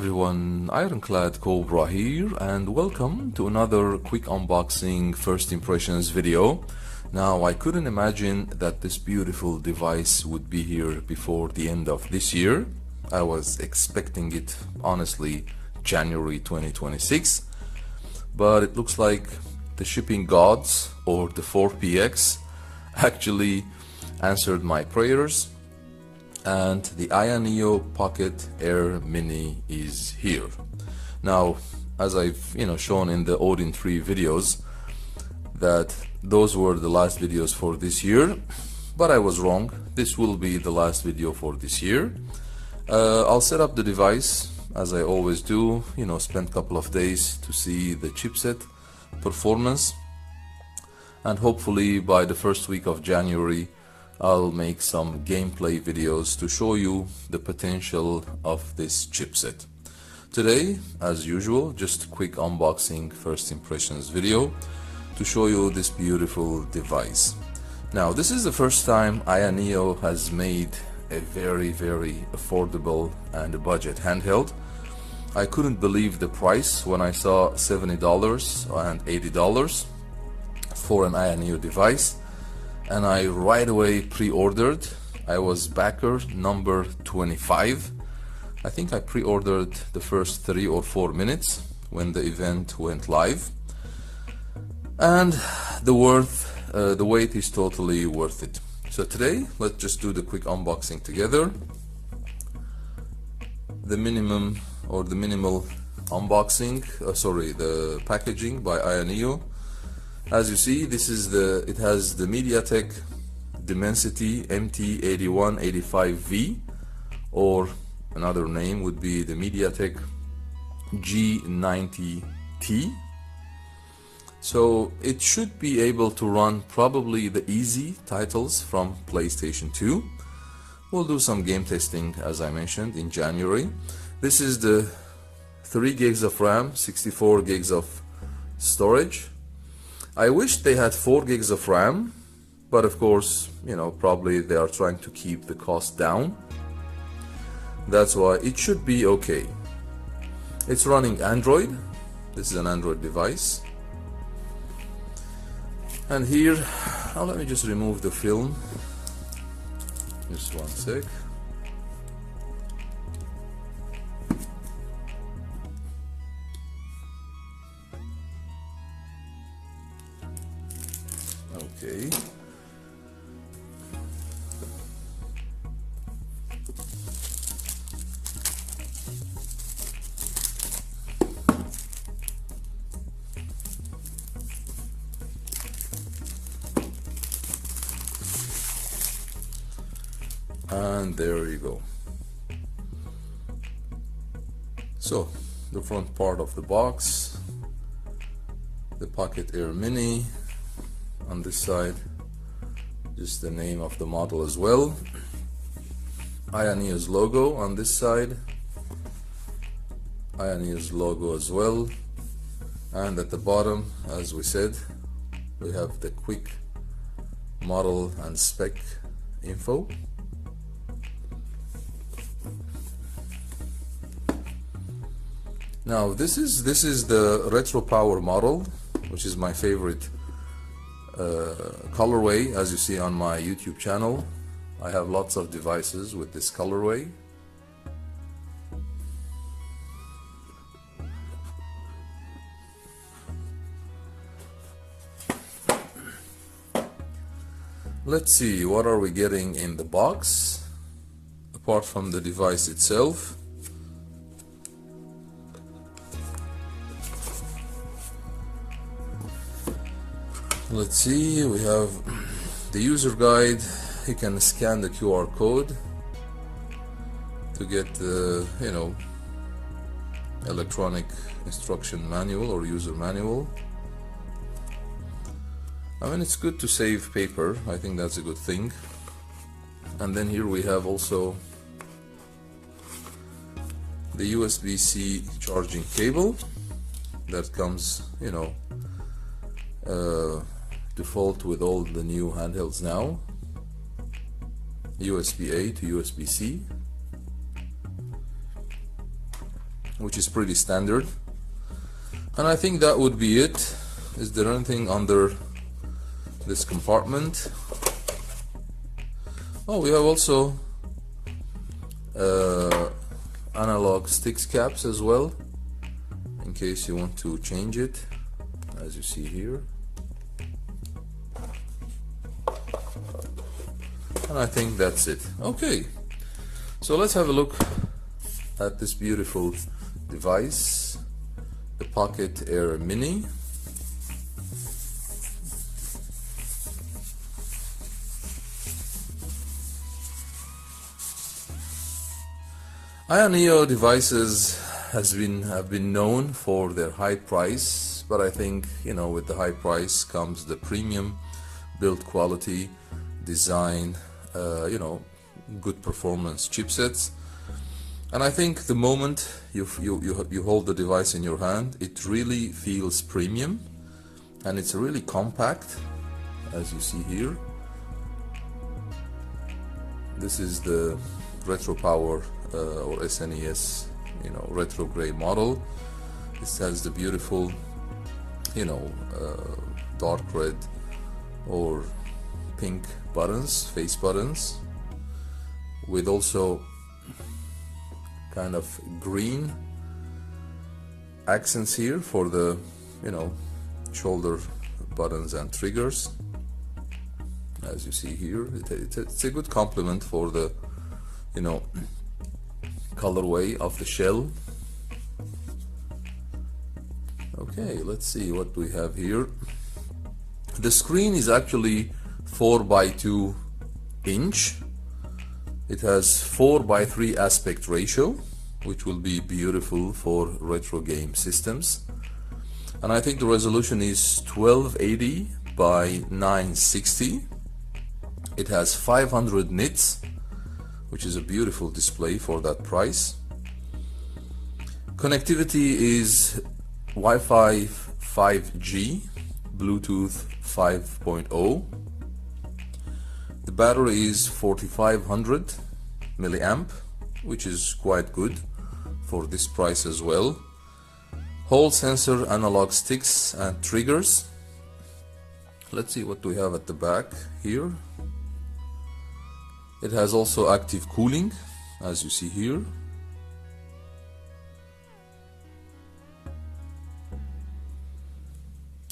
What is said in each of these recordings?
everyone, Ironclad Cobra here, and welcome to another quick unboxing first impressions video. Now, I couldn't imagine that this beautiful device would be here before the end of this year. I was expecting it, honestly, January 2026, but it looks like the shipping gods, or the 4PX, actually answered my prayers, and the AYANEO Pocket Air Mini is here. Now, as I've shown in the Odin 3 videos, that those were the last videos for this year, but I was wrong. This will be the last video for this year. I'll set up the device as I always do, spend a couple of days to see the chipset performance, and hopefully by the first week of January I'll make some gameplay videos to show you the potential of this chipset. Today, as usual, just a quick unboxing first impressions video to show you this beautiful device. Now, this is the first time AYANEO has made a very affordable and a budget handheld. I couldn't believe the price when I saw $70 and $80 for an AYANEO device, and I right away pre-ordered. I was backer number 25. I think I pre-ordered the first 3 or 4 minutes when the event went live, and the wait is totally worth it. So today, let's just do the quick unboxing together. The minimal unboxing, the packaging by AYANEO. As you see, it has the MediaTek Dimensity MT8185V, or another name would be the MediaTek G90T. So it should be able to run probably the easy titles from PlayStation 2. We'll do some game testing, as I mentioned, in January. This is the 3 gigs of RAM, 64 gigs of storage. I wish they had 4 gigs of RAM, but of course, probably they are trying to keep the cost down. That's why it should be okay. It's running Android. This is an Android device. And here, now let me just remove the film. Just one sec. Okay. And there you go. So, the front part of the box, the Pocket Air Mini. On this side, just the name of the model as well. AYANEO's logo on this side. AYANEO's logo as well. And at the bottom, as we said, we have the quick model and spec info. Now this is the retro power model, which is my favorite colorway. As you see on my YouTube channel, I have lots of devices with this colorway. Let's see, what are we getting in the box apart from the device itself? Let's see, we have the user guide. You can scan the QR code to get the electronic instruction manual or user manual. I mean, it's good to save paper. I think that's a good thing. And then here we have also the USB-C charging cable that comes, default with all the new handhelds now. USB-A to USB-C. which is pretty standard. And I think that would be it. Is there anything under this compartment? Oh, we have also analog sticks caps as well, in case you want to change it, as you see here. And I think that's it. Okay, so let's have a look at this beautiful device, the Pocket Air Mini. AYANEO devices have been known for their high price, but I think, you know, with the high price comes the premium build quality, design, you know, good performance chipsets. And I think the moment you hold the device in your hand, it really feels premium, and it's really compact, as you see here. This is the Retro Power or SNES, you know, retro gray model. This has the beautiful, you know, dark red or pink buttons, face buttons, with also kind of green accents here for the, you know, shoulder buttons and triggers, as you see here. It's a good complement for the, you know, colorway of the shell. Okay, let's see what we have here. The screen is actually 4x2 inch. It has 4:3 aspect ratio, which will be beautiful for retro game systems. And I think the resolution is 1280 by 960. It has 500 nits, which is a beautiful display for that price. Connectivity is Wi-Fi 5G, Bluetooth 5.0. The battery is 4500 milliamp, which is quite good for this price as well. Hall sensor, analog sticks and triggers. Let's see what we have at the back here. It has also active cooling, as you see here.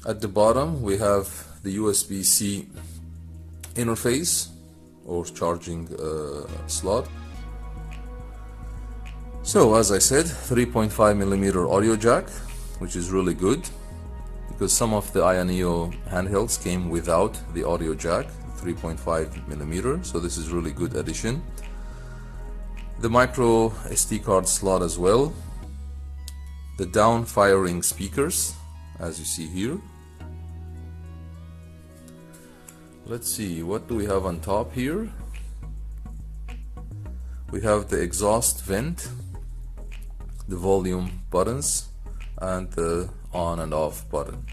At the bottom we have the USB-C interface or charging slot. So as I said, 3.5mm audio jack, which is really good, because some of the AYANEO handhelds came without the audio jack, 3.5mm, so this is really good addition. The micro SD card slot as well. The down firing speakers, as you see here. Let's see, what do we have on top here? We have the exhaust vent, the volume buttons, and the on and off button.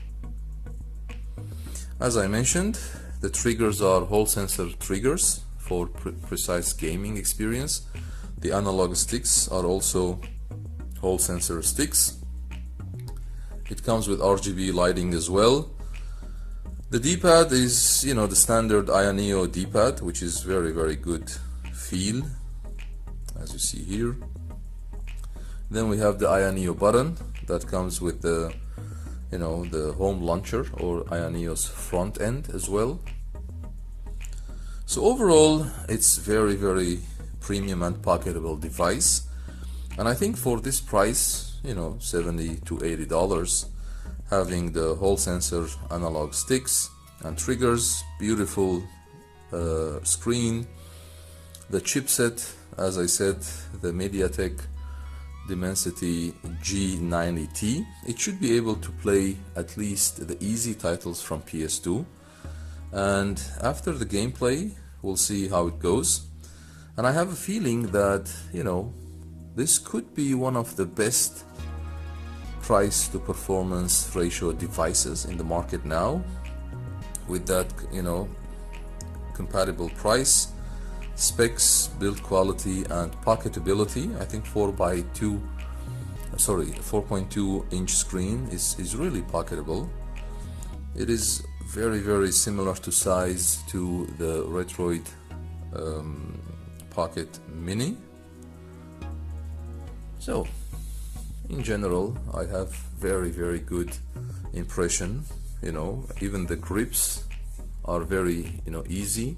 As I mentioned, the triggers are Hall sensor triggers for precise gaming experience. The analog sticks are also Hall sensor sticks. It comes with RGB lighting as well. The D-pad is, you know, the standard AYANEO D-pad, which is very good feel, as you see here. Then we have the AYANEO button that comes with the, you know, the home launcher or AYANEO's front end as well. So overall, it's very premium and pocketable device, and I think for this price, you know, $70 to $80, having the Hall sensor analog sticks and triggers, beautiful screen, the chipset, as I said, the MediaTek Dimensity G90T. It should be able to play at least the easy titles from PS2, and after the gameplay we'll see how it goes. And I have a feeling that, you know, this could be one of the best price to performance ratio devices in the market now, with that, you know, compatible price, specs, build quality and pocketability. I think 4x2 sorry, 4.2-inch screen is really pocketable. It is very similar to size to the Retroid Pocket Mini. So in general, I have very good impression. You know, even the grips are very, you know, easy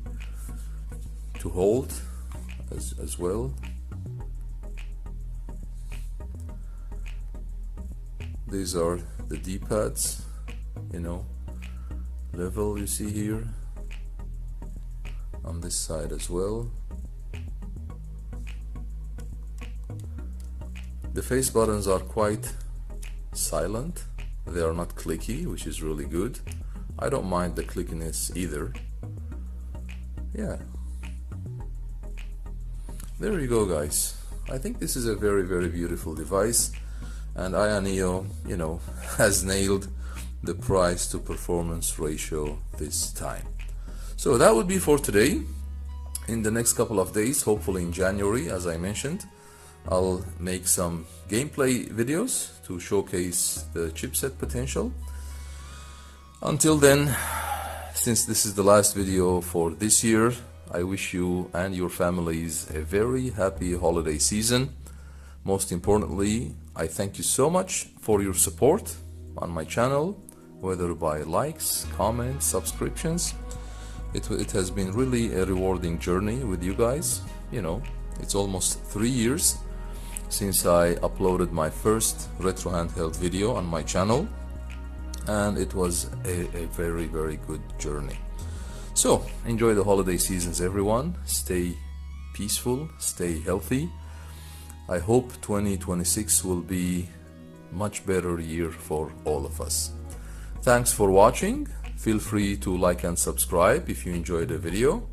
to hold as well. These are the D-pads, you know, level you see here on this side as well. The face buttons are quite silent. They are not clicky, which is really good. I don't mind the clickiness either. Yeah. There you go, guys. I think this is a very beautiful device, and AYANEO, you know, has nailed the price to performance ratio this time. So that would be for today. In the next couple of days, hopefully in January, as I mentioned, I'll make some gameplay videos to showcase the chipset potential. Until then, since this is the last video for this year, I wish you and your families a very happy holiday season. Most importantly, I thank you so much for your support on my channel, whether by likes, comments, subscriptions. It has been really a rewarding journey with you guys. You know, it's almost 3 years since I uploaded my first retro handheld video on my channel, and it was a very good journey. So enjoy the holiday seasons, everyone. Stay peaceful, stay healthy. I hope 2026 will be much better year for all of us. Thanks for watching. Feel free to like and subscribe if you enjoyed the video,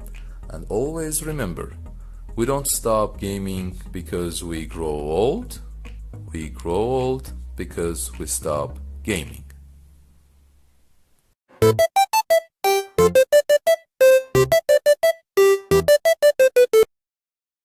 and always remember, we don't stop gaming because we grow old. We grow old because we stop gaming.